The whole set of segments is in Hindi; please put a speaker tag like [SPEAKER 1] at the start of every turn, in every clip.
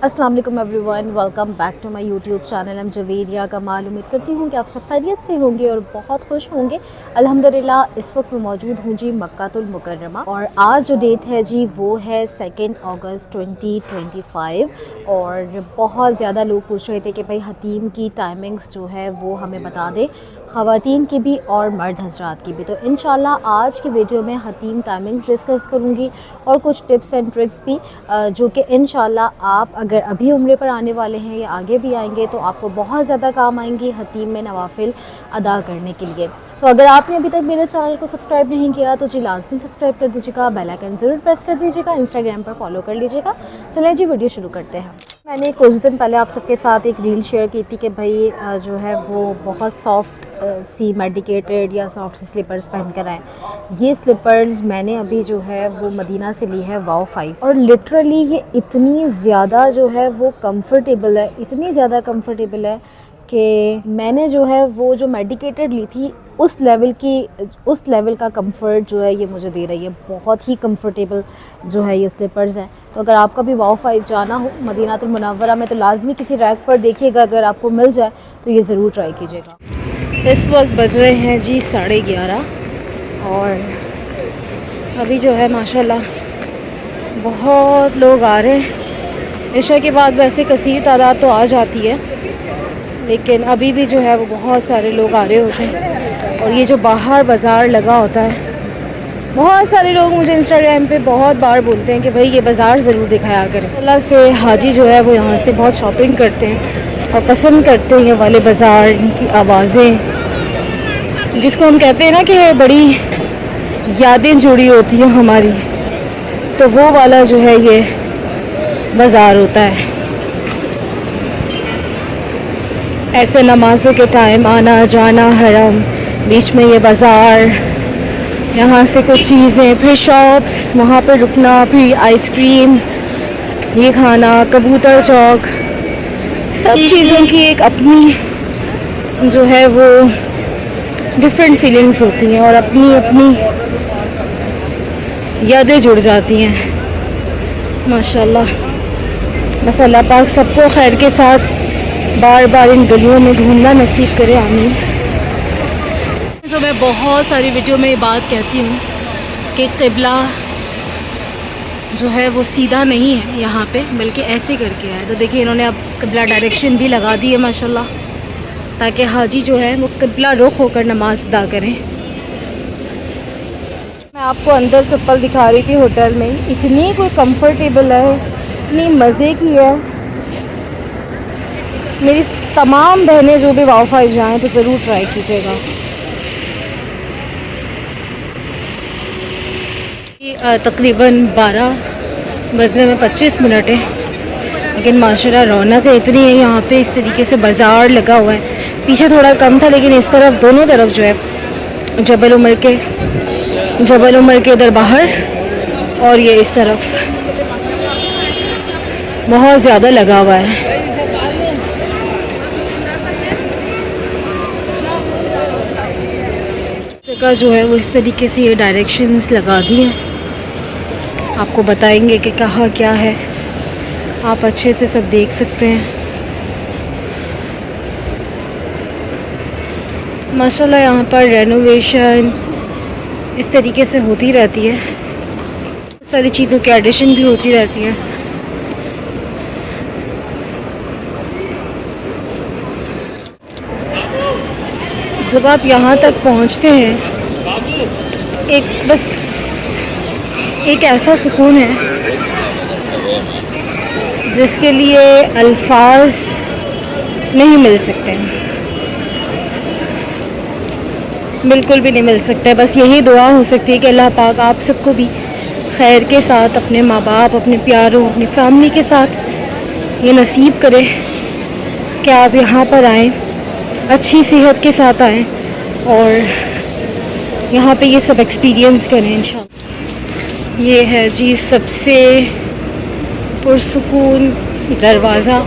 [SPEAKER 1] अस्सलाम वालेकुम everyone, welcome back to my YouTube channel. हम जवेदिया कमाल। उम्मीद करती हूँ कि आप सब खैरियत से होंगे और बहुत खुश होंगे। अल्हम्दुलिल्लाह इस वक्त मैं मौजूद हूँ जी मक्कातुल मुकर्रमा, और आज जो डेट है जी वो है 2 अगस्त 2025। और बहुत ज़्यादा लोग पूछ रहे थे कि भाई हतीम की टाइमिंग्स जो है वो हमें बता दें, ख़वातीन की भी और मर्द हजरात की भी। तो इंशाल्लाह आज की वीडियो में हतीम टाइमिंग्स डिस्कस करूँगी और कुछ टिप्स एंड ट्रिक्स भी जो कि इंशाल्लाह आप अगर अभी उम्रे पर आने वाले हैं या आगे भी आएंगे तो आपको बहुत ज़्यादा काम आएंगी हतीम में नवाफिल अदा करने के लिए। तो अगर आपने अभी तक मेरे चैनल को सब्सक्राइब नहीं किया तो जी लाजमी सब्सक्राइब कर दीजिएगा, बेल आइकन ज़रूर प्रेस कर दीजिएगा, इंस्टाग्राम पर फॉलो कर लीजिएगा। चलिए जी वीडियो शुरू करते हैं। मैंने कुछ दिन पहले आप सबके साथ एक रील शेयर की थी कि भाई जो है वो बहुत सॉफ्ट सी मेडिकेटेड या सॉफ्ट सी स्लीपर्स पहन कर आए। ये स्लीपर्स मैंने अभी जो है वो मदीना से ली है वाओ 5, और लिटरली ये इतनी ज़्यादा जो है वो कंफर्टेबल है, इतनी ज़्यादा कंफर्टेबल है कि मैंने जो है वो जो मेडिकेटेड ली थी उस लेवल का कंफर्ट जो है ये मुझे दे रही है। बहुत ही कंफर्टेबल जो है ये स्लीपर्स हैं। तो अगर आपका भी वाओ 5 जाना हो मदीनातुल मुनव्वरा में तो लाजमी किसी रैक पर देखिएगा, अगर आपको मिल जाए तो ये ज़रूर ट्राई कीजिएगा। इस वक्त बज रहे हैं जी 11:30, और अभी जो है माशाल्लाह बहुत लोग आ रहे हैं। इशा के बाद वैसे कसीर तादाद तो आ जाती है, लेकिन अभी भी जो है वो बहुत सारे लोग आ रहे होते हैं। और ये जो बाहर बाज़ार लगा होता है, बहुत सारे लोग मुझे इंस्टाग्राम पे बहुत बार बोलते हैं कि भाई ये बाज़ार ज़रूर दिखाया करें। अल्लाह से हाजी जो है वो यहाँ से बहुत शॉपिंग करते हैं और पसंद करते हैं ये वाले बाज़ार, इनकी आवाज़ें, जिसको हम कहते हैं ना कि बड़ी यादें जुड़ी होती हैं हमारी, तो वो वाला जो है ये बाज़ार होता है। ऐसे नमाज़ों के टाइम आना जाना हरम, बीच में ये बाज़ार, यहाँ से कुछ चीज़ें, फिर शॉप्स, वहाँ पर रुकना, फिर आइसक्रीम ये खाना, कबूतर चौक, सब चीज़ों की एक अपनी जो है वो डिफरेंट फीलिंग्स होती हैं और अपनी अपनी यादें जुड़ जाती हैं माशाल्लाह। बस अल्लाह पाक सबको खैर के साथ बार बार इन गलियों में घूमना नसीब करे, आमीन। तो मैं बहुत सारी वीडियो में ये बात कहती हूँ कि क़िबला जो है वो सीधा नहीं है यहाँ पे, बल्कि ऐसे करके है। तो देखिए इन्होंने अब क़िबला डायरेक्शन भी लगा दी है माशाल्लाह, ताकि हाजी जो है वो क़िबला रुख होकर नमाज़ अदा करें। मैं आपको अंदर चप्पल दिखा रही थी होटल में, इतनी कोई कंफर्टेबल है, इतनी मज़े की है। मेरी तमाम बहनें जो भी वाओ 5 जाएँ तो ज़रूर ट्राई कीजिएगा। तकरीबन 12 बजने में 25 मिनट है, लेकिन माशाल्लाह रौनक इतनी है यहाँ पे। इस तरीके से बाज़ार लगा हुआ है, पीछे थोड़ा कम था, लेकिन इस तरफ दोनों तरफ जो है जबल उमर के इधर बाहर, और ये इस तरफ बहुत ज़्यादा लगा हुआ है। जगह जो है वो इस तरीके से ये डायरेक्शंस लगा दी हैं, आपको बताएंगे कि कहाँ क्या है, आप अच्छे से सब देख सकते हैं माशाल्लाह। यहाँ पर रेनोवेशन इस तरीके से होती रहती है, सारी चीज़ों की एडिशन भी होती रहती है। जब आप यहाँ तक पहुँचते हैं एक ऐसा सुकून है जिसके लिए अल्फाज नहीं मिल सकते, बिल्कुल भी नहीं मिल सकते। बस यही दुआ हो सकती है कि अल्लाह पाक आप सबको भी खैर के साथ, अपने माँ बाप, अपने प्यारों, अपनी फैमिली के साथ ये नसीब करे कि आप यहाँ पर आएँ, अच्छी सेहत के साथ आएँ और यहाँ पे ये सब एक्सपीरियंस करें इंशाल्लाह। ये है जी सबसे पुरसुकून दरवाज़ा।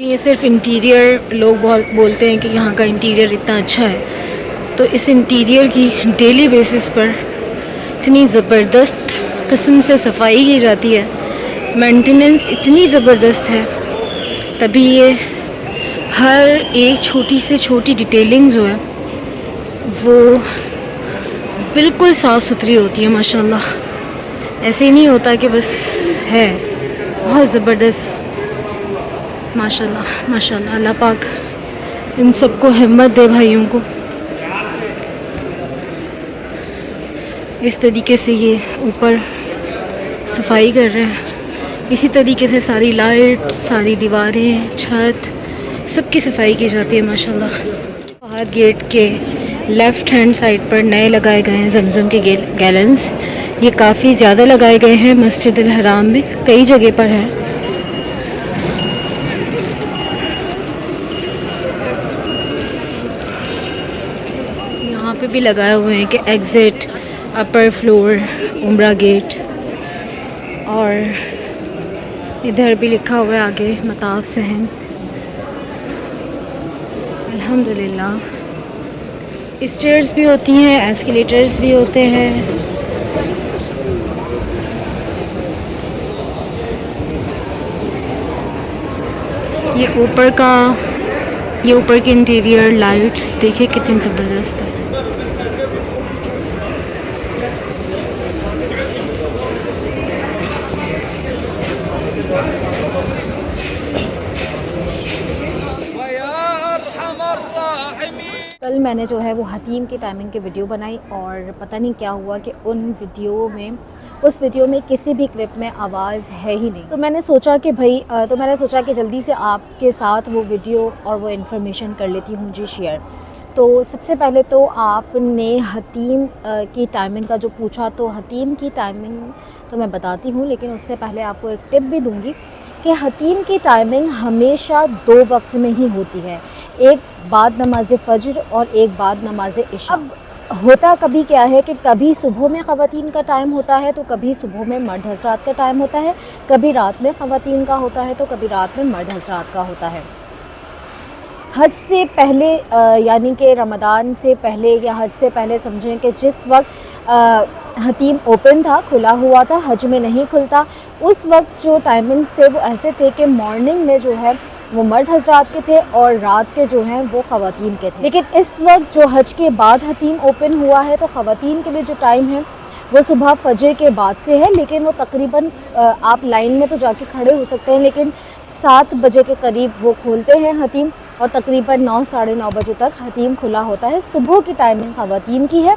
[SPEAKER 1] ये सिर्फ इंटीरियर, लोग बहुत बोलते हैं कि यहाँ का इंटीरियर इतना अच्छा है, तो इस इंटीरियर की डेली बेसिस पर इतनी ज़बरदस्त किस्म से सफाई की जाती है, मेंटेनेंस इतनी ज़बरदस्त है, तभी ये हर एक छोटी से छोटी डिटेलिंग जो है वो बिल्कुल साफ़ सुथरी होती है माशाल्लाह। ऐसे ही नहीं होता कि बस है, बहुत ज़बरदस्त माशाल्लाह माशाल्लाह। अल्लाह पाक इन सबको हिम्मत दे भाइयों को। इस तरीके से ये ऊपर सफाई कर रहे हैं, इसी तरीके से सारी लाइट, सारी दीवारें, छत, सबकी सफाई की जाती है माशाल्लाह। बाहर गेट के लेफ़्ट हैंड साइड पर नए लगाए गए हैं जमज़म के गैलन्स। ये काफ़ी ज़्यादा लगाए गए हैं मस्जिद अल हराम में, कई जगह पर है। यहाँ पे भी लगाए हुए हैं कि एग्ज़िट, अपर फ्लोर, उम्रा गेट, और इधर भी लिखा हुआ है आगे मताफ सहन। अल्हम्दुलिल्लाह स्टेयर्स भी होती हैं, एस्केलेटर्स भी होते हैं। ये ऊपर की इंटीरियर लाइट्स देखिए कितनी ज़बरदस्त है। कल मैंने जो है वो हतीम की टाइमिंग की वीडियो बनाई और पता नहीं क्या हुआ कि उस वीडियो में किसी भी क्लिप में आवाज़ है ही नहीं। तो मैंने सोचा कि जल्दी से आपके साथ वो वीडियो और वो इन्फॉर्मेशन कर लेती हूँ जी शेयर। तो सबसे पहले तो आपने हतीम की टाइमिंग का जो पूछा, तो हतीम की टाइमिंग तो मैं बताती हूँ, लेकिन उससे पहले आपको एक टिप भी दूँगी कि हतीम की टाइमिंग हमेशा 2 वक्त में ही होती है, एक बाद नमाज फ़ज्र और एक बाद नमाज इशा। अब होता कभी क्या है कि कभी सुबह में ख़वातीन का टाइम होता है, तो कभी सुबह में मर्द हज़रात का टाइम होता है, कभी रात में ख़वातीन का होता है, तो कभी रात में मर्द हज़रात का होता है। हज से पहले यानी कि रमज़ान से पहले या हज से पहले समझें कि जिस वक्त हतीम ओपन था, खुला हुआ था, हज में नहीं खुलता, उस वक्त जो टाइमिंग्स थे वो ऐसे थे कि मॉर्निंग में जो है वो मर्द हज़रात के थे और रात के जो हैं वो ख़वातीन के थे। लेकिन इस वक्त जो हज के बाद हतीम ओपन हुआ है, तो ख़वातीन के लिए जो टाइम है वो सुबह फजर के बाद से है, लेकिन वो तकरीबन आप लाइन में तो जाके खड़े हो सकते हैं, लेकिन 7 बजे के करीब वो खोलते हैं हतीम, और तकरीबन 9 साढ़े 9 बजे तक हतीम खुला होता है। सुबह की टाइमिंग ख़वातीन की है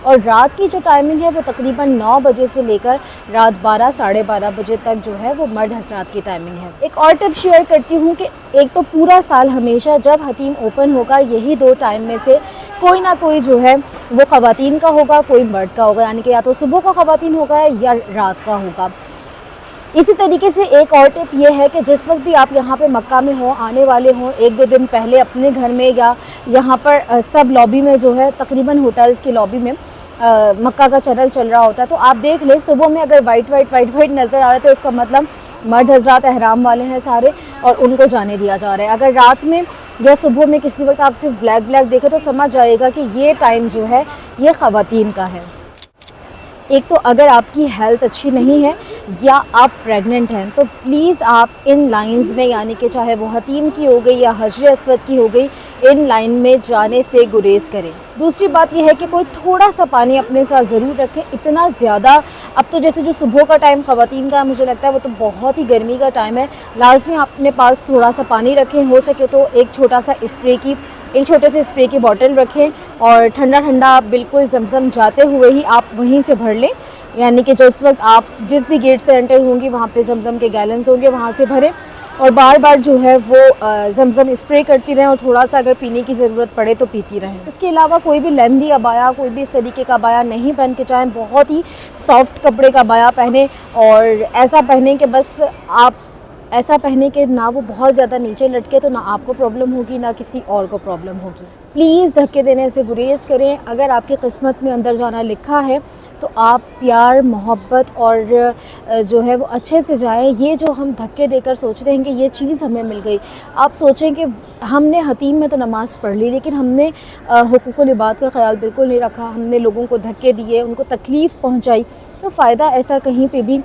[SPEAKER 1] और रात की जो टाइमिंग है वो तकरीबन 9 बजे से लेकर रात 12 साढ़े 12 बजे तक जो है वो मर्द हज़रात की टाइमिंग है। एक और टिप शेयर करती हूँ कि एक तो पूरा साल हमेशा जब हतीम ओपन होगा, यही 2 टाइम में से कोई ना कोई जो है वो ख़वातीन का होगा, कोई मर्द का होगा, यानी कि या तो सुबह का ख़वातीन होगा या रात का होगा। इसी तरीके से एक और टिप ये है कि जिस वक्त भी आप यहाँ पे मक्का में हो, आने वाले हों, 1-2 दिन पहले अपने घर में या यहाँ पर सब लॉबी में जो है, तकरीबन होटल्स की लॉबी में मक्का का चैनल चल रहा होता है, तो आप देख लें सुबह में अगर वाइट नज़र आ रहा है तो इसका मतलब मर्द हज़रात एहराम वाले हैं सारे और उनको जाने दिया जा रहा है। अगर रात में या सुबह में किसी वक्त आप सिर्फ ब्लैक देखें तो समझ जाएगा कि ये टाइम जो है ये ख़वातीन का है। एक तो अगर आपकी हेल्थ अच्छी नहीं है या आप प्रेग्नेंट हैं, तो प्लीज़ आप इन लाइंस में, यानी कि चाहे वो हतीम की हो गई या हजर अस्वद की हो गई, इन लाइन में जाने से गुरेज करें। दूसरी बात यह है कि कोई थोड़ा सा पानी अपने साथ ज़रूर रखें, इतना ज़्यादा अब तो जैसे जो सुबह का टाइम ख़वातीन का मुझे लगता है वो तो बहुत ही गर्मी का टाइम है, लाजमी अपने पास थोड़ा सा पानी रखें, हो सके तो एक छोटे से स्प्रे की बोतल रखें और ठंडा आप बिल्कुल ज़मज़म जाते हुए ही आप वहीं से भर लें, यानी कि जिस वक्त आप जिस भी गेट से एंटर होंगी वहाँ पे ज़मज़म के गैलन्स होंगे, वहाँ से भरें और बार जो है वो ज़मज़म स्प्रे करती रहें और थोड़ा सा अगर पीने की ज़रूरत पड़े तो पीती रहें। इसके अलावा कोई भी लेंदी अबाया, कोई भी इस तरीके का अबाया नहीं पहन के जाएँ, बहुत ही सॉफ्ट कपड़े का अबाया पहने और ऐसा पहने कि बस आप ऐसा पहने कि ना वो बहुत ज़्यादा नीचे लटके, तो ना आपको प्रॉब्लम होगी ना किसी और को प्रॉब्लम होगी। प्लीज़ धक्के देने से गुरेज करें। अगर आपकी किस्मत में अंदर जाना लिखा है तो आप प्यार मोहब्बत और जो है वो अच्छे से जाएं। ये जो हम धक्के देकर सोचते हैं कि ये चीज़ हमें मिल गई, आप सोचें कि हमने हतीम में तो नमाज़ पढ़ ली, लेकिन हमने हुकूकुल इबाद का ख्याल बिल्कुल नहीं रखा, हमने लोगों को धक्के दिए, उनको तकलीफ़ पहुँचाई। तो फ़ायदा ऐसा कहीं पे भी,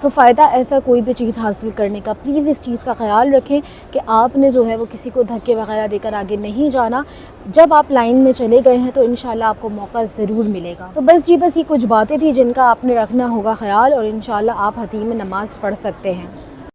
[SPEAKER 1] तो फ़ायदा ऐसा कोई भी चीज़ हासिल करने का, प्लीज़ इस चीज़ का ख़याल रखें कि आपने जो है वो किसी को धक्के वगैरह देकर आगे नहीं जाना। जब आप लाइन में चले गए हैं तो इंशाल्लाह आपको मौका ज़रूर मिलेगा। तो बस जी, बस ये कुछ बातें थी जिनका आपने रखना होगा ख़याल, और इंशाल्लाह आप हतीम में नमाज़ पढ़ सकते हैं।